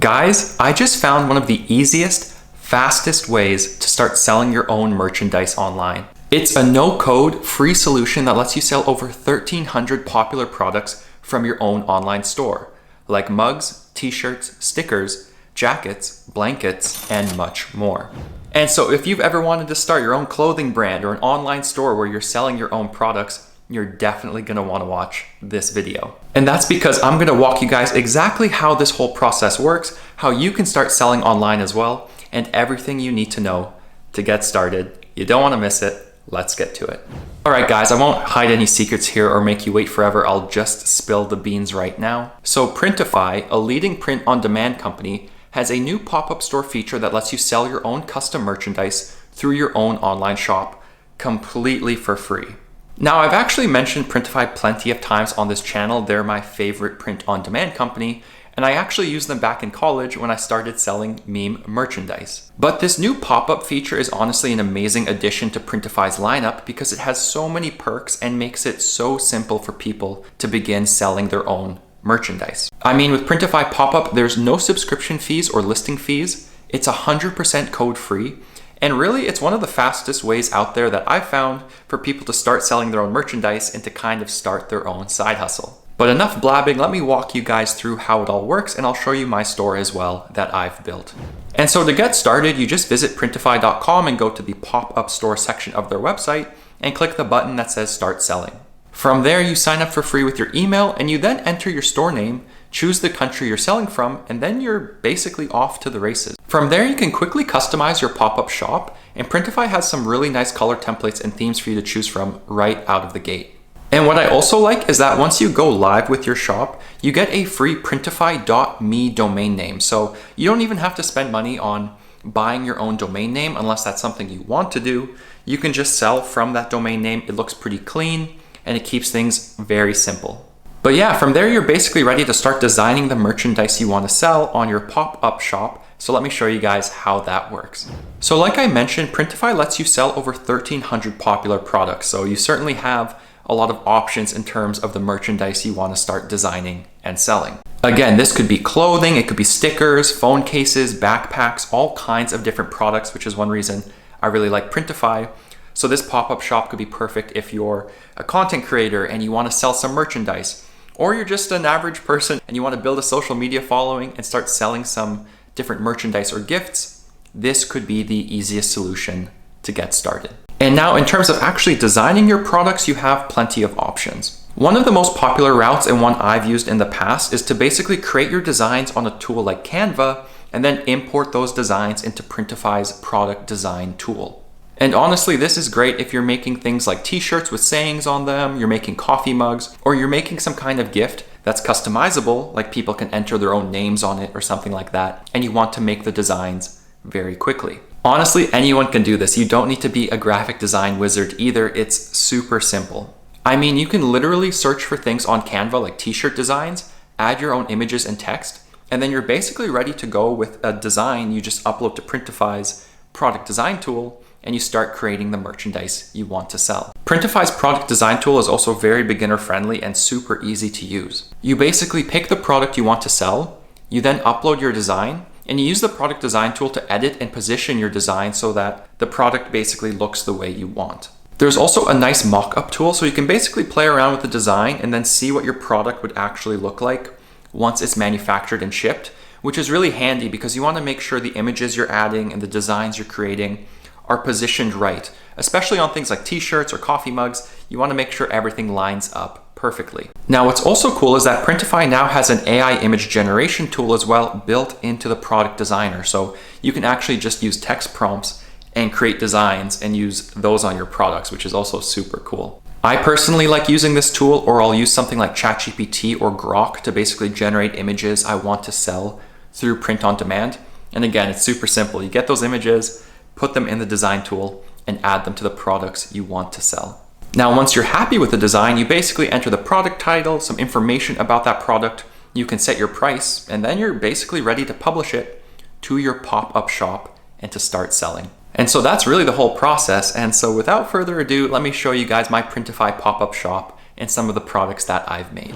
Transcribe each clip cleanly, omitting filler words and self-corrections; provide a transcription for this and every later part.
Guys, I just found one of the easiest, fastest ways to start selling your own merchandise online. It's a no-code, free solution that lets you sell over 1,300 popular products from your own online store, like mugs, t-shirts, stickers, jackets, blankets, and much more. And so if you've ever wanted to start your own clothing brand or an online store where you're selling your own products, you're definitely gonna wanna watch this video. And that's because I'm gonna walk you guys exactly how this whole process works, how you can start selling online as well, and everything you need to know to get started. You don't wanna miss it. Let's get to it. All right, guys, I won't hide any secrets here or make you wait forever. I'll just spill the beans right now. So Printify, a leading print-on-demand company, has a new pop-up store feature that lets you sell your own custom merchandise through your own online shop completely for free. Now, I've actually mentioned Printify plenty of times on this channel. They're my favorite print-on-demand company, and I actually used them back in college when I started selling meme merchandise. But this new pop-up feature is honestly an amazing addition to Printify's lineup because it has so many perks and makes it so simple for people to begin selling their own merchandise. I mean, with Printify Pop-Up, there's no subscription fees or listing fees. It's 100% code-free. And really, it's one of the fastest ways out there that I've found for people to start selling their own merchandise and to kind of start their own side hustle. But enough blabbing, let me walk you guys through how it all works, and I'll show you my store as well that I've built. And so to get started, you just visit printify.com and go to the pop-up store section of their website and click the button that says Start Selling. From there, you sign up for free with your email, and you then enter your store name, choose the country you're selling from, and then you're basically off to the races. From there, you can quickly customize your pop-up shop, and Printify has some really nice color templates and themes for you to choose from right out of the gate. And what I also like is that once you go live with your shop, you get a free printify.me domain name. So you don't even have to spend money on buying your own domain name unless that's something you want to do. You can just sell from that domain name. It looks pretty clean and it keeps things very simple. But yeah, from there, you're basically ready to start designing the merchandise you want to sell on your pop-up shop. So let me show you guys how that works. So like I mentioned, Printify lets you sell over 1,300 popular products. So you certainly have a lot of options in terms of the merchandise you want to start designing and selling. Again, this could be clothing, it could be stickers, phone cases, backpacks, all kinds of different products, which is one reason I really like Printify. So this pop-up shop could be perfect if you're a content creator and you want to sell some merchandise, or you're just an average person and you want to build a social media following and start selling some different merchandise or gifts. This could be the easiest solution to get started. And now in terms of actually designing your products, you have plenty of options. One of the most popular routes and one I've used in the past is to basically create your designs on a tool like Canva and then import those designs into Printify's product design tool. And honestly, this is great if you're making things like t-shirts with sayings on them, you're making coffee mugs, or you're making some kind of gift that's customizable, like people can enter their own names on it or something like that, and you want to make the designs very quickly. Honestly, anyone can do this. You don't need to be a graphic design wizard either. It's super simple. I mean, you can literally search for things on Canva like t-shirt designs, add your own images and text, and then you're basically ready to go with a design you just upload to Printify's product design tool, and you start creating the merchandise you want to sell. Printify's product design tool is also very beginner friendly and super easy to use. You basically pick the product you want to sell, you then upload your design, and you use the product design tool to edit and position your design so that the product basically looks the way you want. There's also a nice mock-up tool, so you can basically play around with the design and then see what your product would actually look like once it's manufactured and shipped, which is really handy because you want to make sure the images you're adding and the designs you're creating are positioned right, especially on things like t-shirts or coffee mugs. You want to make sure everything lines up perfectly. Now, what's also cool is that Printify now has an AI image generation tool as well built into the product designer. So you can actually just use text prompts and create designs and use those on your products, which is also super cool. I personally like using this tool, or I'll use something like ChatGPT or Grok to basically generate images I want to sell through print on demand. And again, it's super simple. You get those images, put them in the design tool, and add them to the products you want to sell. Now, once you're happy with the design, you basically enter the product title, some information about that product, you can set your price, and then you're basically ready to publish it to your pop-up shop and to start selling. And so that's really the whole process. And so without further ado, let me show you guys my Printify pop-up shop and some of the products that I've made.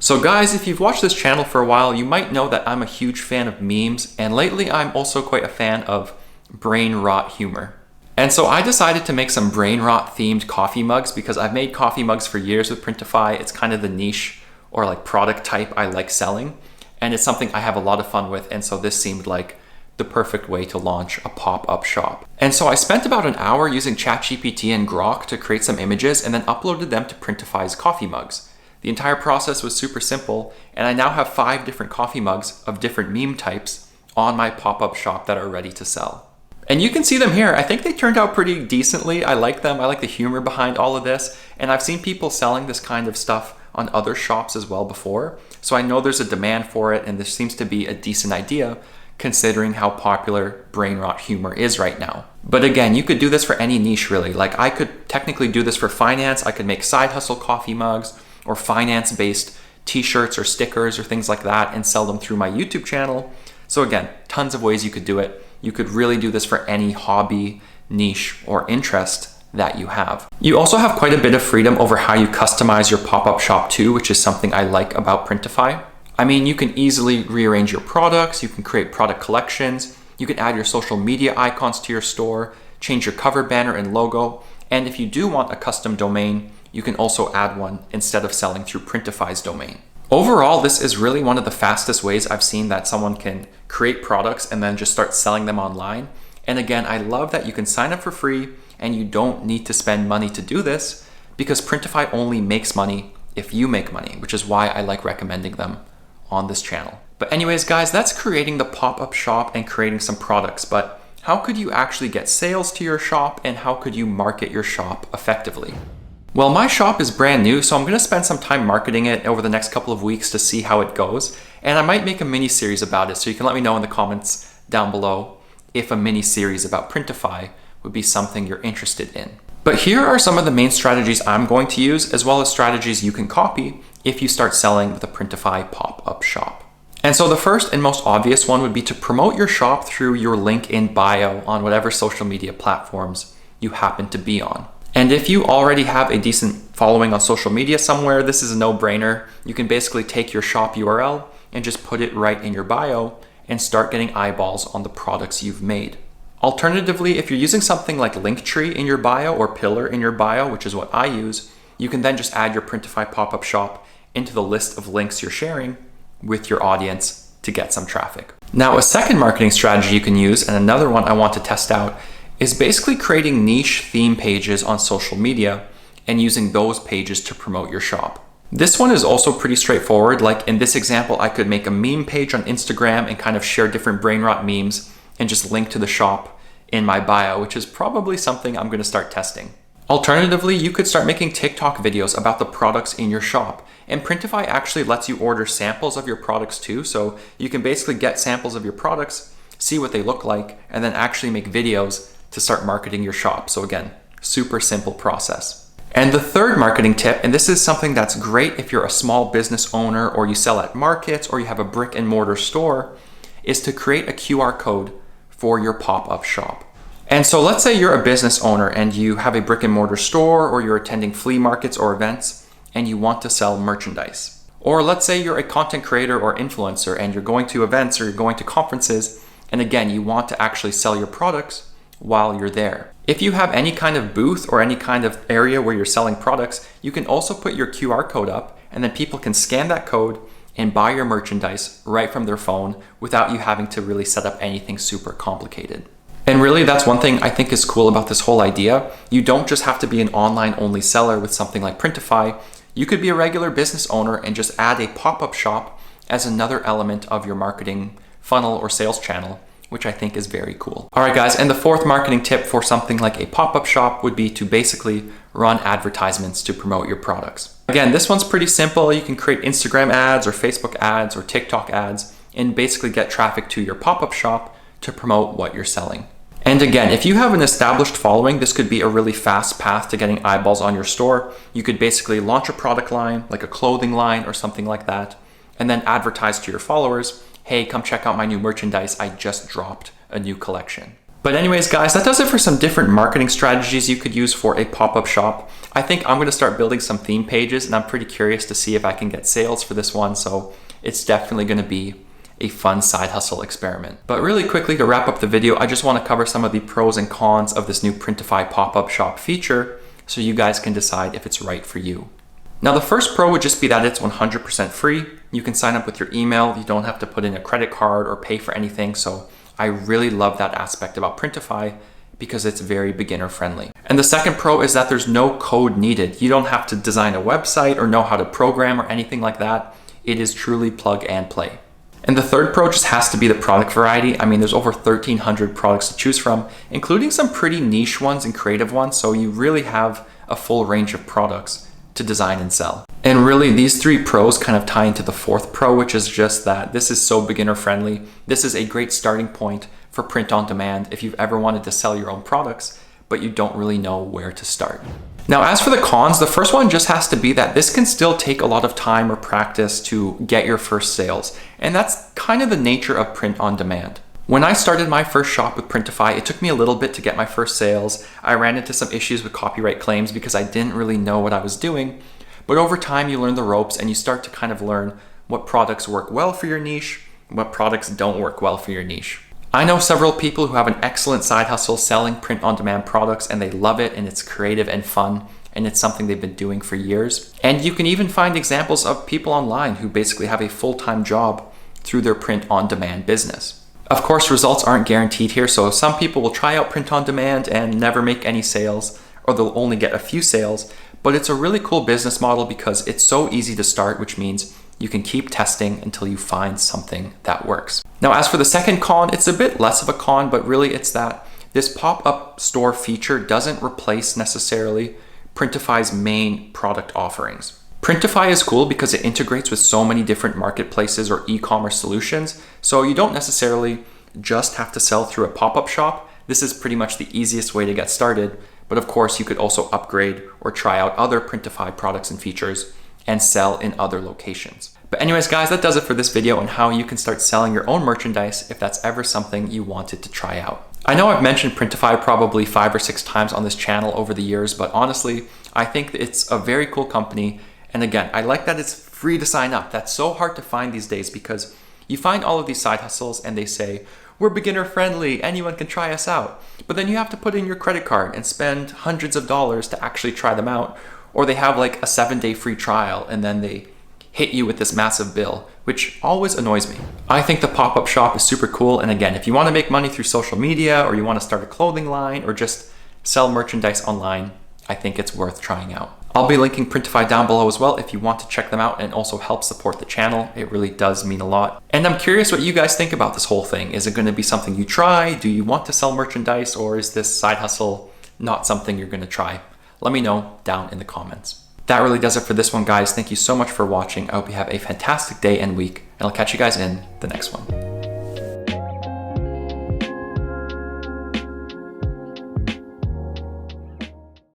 So guys, if you've watched this channel for a while, you might know that I'm a huge fan of memes, and lately I'm also quite a fan of brain rot humor. And so I decided to make some brain rot themed coffee mugs because I've made coffee mugs for years with Printify. It's kind of the niche or like product type I like selling, and it's something I have a lot of fun with, and so this seemed like the perfect way to launch a pop-up shop. And so I spent about an hour using ChatGPT and Grok to create some images and then uploaded them to Printify's coffee mugs. The entire process was super simple, and I now have 5 different coffee mugs of different meme types on my pop-up shop that are ready to sell. And you can see them here. I think they turned out pretty decently. I like them. I like the humor behind all of this. And I've seen people selling this kind of stuff on other shops as well before. So I know there's a demand for it, and this seems to be a decent idea considering how popular brain rot humor is right now. But again, you could do this for any niche really. Like I could technically do this for finance. I could make side hustle coffee mugs or finance-based t-shirts or stickers or things like that and sell them through my YouTube channel. So again, tons of ways you could do it. You could really do this for any hobby, niche, or interest that you have. You also have quite a bit of freedom over how you customize your pop-up shop too, which is something I like about Printify. I mean, you can easily rearrange your products, you can create product collections, you can add your social media icons to your store, change your cover banner and logo, and if you do want a custom domain, you can also add one instead of selling through Printify's domain. Overall, this is really one of the fastest ways I've seen that someone can create products and then just start selling them online. And again, I love that you can sign up for free and you don't need to spend money to do this because Printify only makes money if you make money, which is why I like recommending them on this channel. But anyways, guys, that's creating the pop-up shop and creating some products. But how could you actually get sales to your shop and how could you market your shop effectively? Well, my shop is brand new, so I'm gonna spend some time marketing it over the next couple of weeks to see how it goes. And I might make a mini series about it, so you can let me know in the comments down below if a mini series about Printify would be something you're interested in. But here are some of the main strategies I'm going to use, as well as strategies you can copy if you start selling with a Printify pop-up shop. And so the first and most obvious one would be to promote your shop through your link in bio on whatever social media platforms you happen to be on. And if you already have a decent following on social media somewhere, this is a no-brainer. You can basically take your shop URL and just put it right in your bio and start getting eyeballs on the products you've made. Alternatively, if you're using something like Linktree in your bio or Pillar in your bio, which is what I use, you can then just add your Printify pop-up shop into the list of links you're sharing with your audience to get some traffic. Now, a second marketing strategy you can use, and another one I want to test out, is basically creating niche theme pages on social media and using those pages to promote your shop. This one is also pretty straightforward. Like in this example, I could make a meme page on Instagram and kind of share different brain rot memes and just link to the shop in my bio, which is probably something I'm gonna start testing. Alternatively, you could start making TikTok videos about the products in your shop. And Printify actually lets you order samples of your products too. So you can basically get samples of your products, see what they look like, and then actually make videos to start marketing your shop. So again, super simple process. And the third marketing tip, and this is something that's great if you're a small business owner or you sell at markets or you have a brick and mortar store, is to create a QR code for your pop-up shop. And so let's say you're a business owner and you have a brick and mortar store or you're attending flea markets or events and you want to sell merchandise. Or let's say you're a content creator or influencer and you're going to events or you're going to conferences, and again, you want to actually sell your products while you're there. If you have any kind of booth or any kind of area where you're selling products, you can also put your QR code up and then people can scan that code and buy your merchandise right from their phone without you having to really set up anything super complicated. And really, that's one thing I think is cool about this whole idea. You don't just have to be an online only seller with something like Printify. You could be a regular business owner and just add a pop-up shop as another element of your marketing funnel or sales channel, which I think is very cool. All right, guys, and the fourth marketing tip for something like a pop-up shop would be to basically run advertisements to promote your products. Again, this one's pretty simple. You can create Instagram ads or Facebook ads or TikTok ads and basically get traffic to your pop-up shop to promote what you're selling. And again, if you have an established following, this could be a really fast path to getting eyeballs on your store. You could basically launch a product line, like a clothing line or something like that, and then advertise to your followers, hey, come check out my new merchandise. I just dropped a new collection. But anyways, guys, that does it for some different marketing strategies you could use for a pop-up shop. I think I'm going to start building some theme pages, and I'm pretty curious to see if I can get sales for this one. So it's definitely going to be a fun side hustle experiment. But really quickly, to wrap up the video, I just want to cover some of the pros and cons of this new Printify pop-up shop feature so you guys can decide if it's right for you. Now, the first pro would just be that it's 100% free. You can sign up with your email. You don't have to put in a credit card or pay for anything. So I really love that aspect about Printify because it's very beginner friendly. And the second pro is that there's no code needed. You don't have to design a website or know how to program or anything like that. It is truly plug and play. And the third pro just has to be the product variety. I mean, there's over 1,300 products to choose from, including some pretty niche ones and creative ones. So you really have a full range of products to design and sell. And really, these three pros kind of tie into the fourth pro, which is just that this is so beginner friendly. This is a great starting point for print on demand if you've ever wanted to sell your own products, but you don't really know where to start. Now, as for the cons, the first one just has to be that this can still take a lot of time or practice to get your first sales. And that's kind of the nature of print on demand. When I started my first shop with Printify, it took me a little bit to get my first sales. I ran into some issues with copyright claims because I didn't really know what I was doing. But over time, you learn the ropes and you start to kind of learn what products work well for your niche, what products don't work well for your niche. I know several people who have an excellent side hustle selling print-on-demand products, and they love it, and it's creative and fun, and it's something they've been doing for years. And you can even find examples of people online who basically have a full-time job through their print-on-demand business. Of course, results aren't guaranteed here, so some people will try out print-on-demand and never make any sales, or they'll only get a few sales, but it's a really cool business model because it's so easy to start, which means you can keep testing until you find something that works. Now, as for the second con, it's a bit less of a con, but really it's that this pop-up store feature doesn't replace necessarily Printify's main product offerings. Printify is cool because it integrates with so many different marketplaces or e-commerce solutions, so you don't necessarily just have to sell through a pop-up shop. This is pretty much the easiest way to get started, but of course you could also upgrade or try out other Printify products and features and sell in other locations. But anyways, guys, that does it for this video on how you can start selling your own merchandise if that's ever something you wanted to try out. I know I've mentioned Printify probably 5 or 6 times on this channel over the years, but honestly, I think it's a very cool company. And again, I like that it's free to sign up. That's so hard to find these days because you find all of these side hustles and they say, we're beginner friendly, anyone can try us out. But then you have to put in your credit card and spend hundreds of dollars to actually try them out. Or they have like a 7-day free trial and then they hit you with this massive bill, which always annoys me. I think the pop-up shop is super cool. And again, if you want to make money through social media or you want to start a clothing line or just sell merchandise online, I think it's worth trying out. I'll be linking Printify down below as well if you want to check them out and also help support the channel. It really does mean a lot. And I'm curious what you guys think about this whole thing. Is it going to be something you try? Do you want to sell merchandise, or is this side hustle not something you're going to try? Let me know down in the comments. That really does it for this one, guys. Thank you so much for watching. I hope you have a fantastic day and week, and I'll catch you guys in the next one.